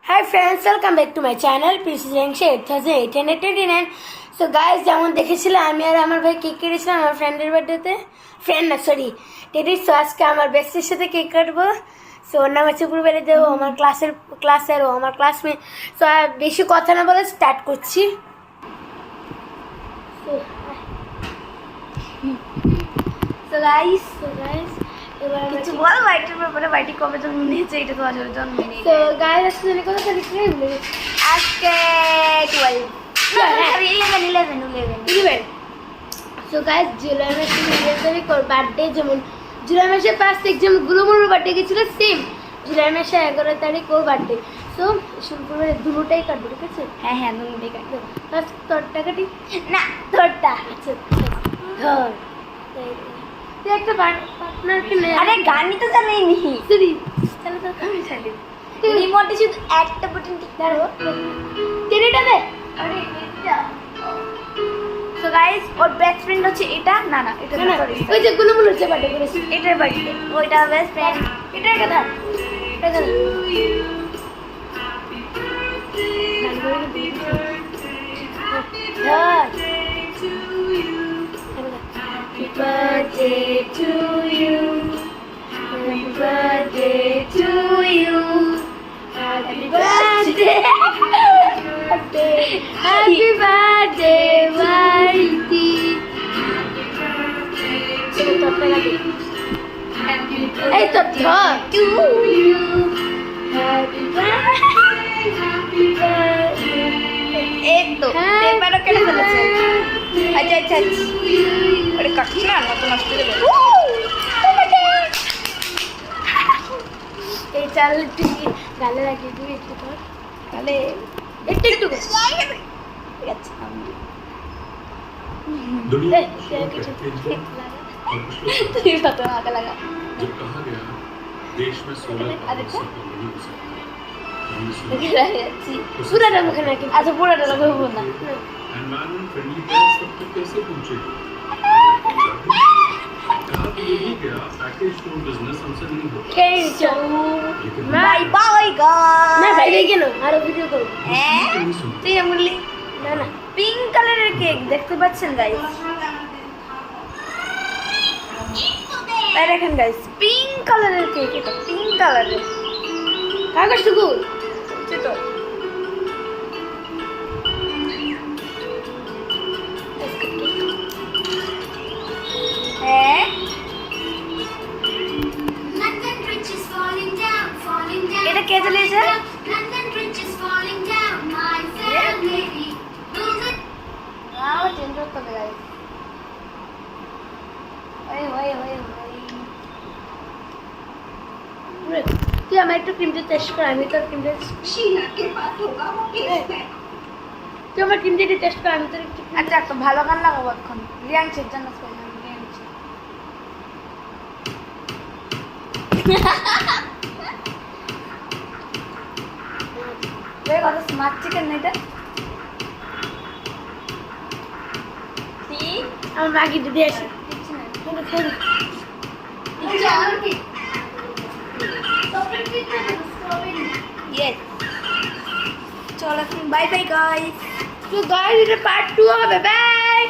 Hi friends, welcome back to my channel Princess Rangsha 8089. So guys, যেমন দেখেছিলাম আমি আর আমার ভাই কেক কেটেছিলাম আমার ফ্রেন্ডের বার্থডেতে টেডির। সো আজকে আমার বেস্টের সাথে কেক কাটবো। সো ওর নাম হচ্ছে পূর্বেলি দেব, আমার ক্লাসের ও আমার ক্লাসমেট। সো আর বেশি কথা না বলে স্টার্ট করছি। So guys কিছু বল বাইটের ব্যাপারে, বাইটি কবে জন্ম নিয়েছে এটা তো আসলে জন্ম নেই। তো গাইস আজকে জানি কত তারিখ রে? আজকে 12 11। সো গাইস জুলাই মাসে 11 তারিখ ওর বার্থডে, যেমন জুলাই মাসে 5 তারিখ যেমন গুলুমুর বার্থডে গেছিল, সেম জুলাই মাসে 11 তারিখ ওর বার্থডে। সো শুরু করে দুটোটাই কাটবো, ঠিক আছে? হ্যাঁ দুটোই কাটবো। ফার্স্ট তোরটা কাটি না তোরটা। আচ্ছা ধর তুই একটা পার্টনারকে নে। আরে গানই তো জানাই নি। সরি চলো তো আমি ছাড়ি রিমোটে শুধু একটা বাটন টিপতে হবে। তেরেটা দে। আরে এটা সো গাইস ওর বেস্ট ফ্রেন্ড হচ্ছে এটা। না এটা না সরি, ওই যে গুলুমুর হচ্ছে বার্থডে করেছি, এটার বাড়িতে ওইটা বেস্ট ফ্রেন্ড। এটার কথা এটা Happy birthday to you. Happy birthday to you. Happy birthday. Happy birthday, Variti. Hey, to you. Happy birthday. Happy birthday. এই তো পেপারও কেটে ফেলেছে। আচ্ছা আরে কাটছি না, নতুন আসতে দেবে। এই চাল তুই গালে লাগিয়ে দিবি একটু কর, তাহলে একটু ঠিক আছে दुनिया ए, को क्या शौक किचन? है तेज और कुछ लोग कहते তুই কত হাতে লাগা। हैं, जब कहा गया देश में 16 अरे पावर से कम नहीं हो सकता, हमने सुना যাচ্ছি পুরাটা মুখে নাকি আচ্ছা পুরোটা লাগবো না। एनवायरमेंट फ्रेंडली गैस तब तक कैसे पहुंचेगी? कहा तो यही गया पैकेज फूड बिजनेस हमसे नहीं होता, খেয়ে নিচ্ছ लेकिन বাই বাই গাইস। না ভাই কেন আরো ভিডিও করবো হ্যাঁ नहीं सुनते। তুই বললি না পিঙ্ক কালারের কেক দেখতে পাচ্ছেন গাইস। এই দেখেন গাইস পিঙ্ক কালারের কেক, এটা পিঙ্ক কালারের কাগজ টুকু হচ্ছে তো। হ্যাঁ London Bridge is falling down, falling down. এটা কে চালিয়েছে? London Bridge is falling down, my fair lady. Lose it. আবার চেঞ্জ করতে হবে গাইস। ওই তুই আমার একটু ক্রিমটা টেস্ট কর, আমি তোর ক্রিমটা शीला के पास होगा वो केस है. তুই আমার ক্রিমটা টেস্ট কর, আমি তোর একটু আচ্ছা একটা ভালো গান লাগাবো এখন। রিয়াংশের জন্য স্পেশাল রিয়াংশ। কত স্মার্ট চিকেন এটা কি আমার মাকে দিদি আসে কিছু না। কিন্তু খাই না। अच्छा और की. Strawberry cake है, strawberry. ইয়েস চল এখন বাই বাই গাইস। তো গাইস এটা পার্ট 2 হবে, বাই।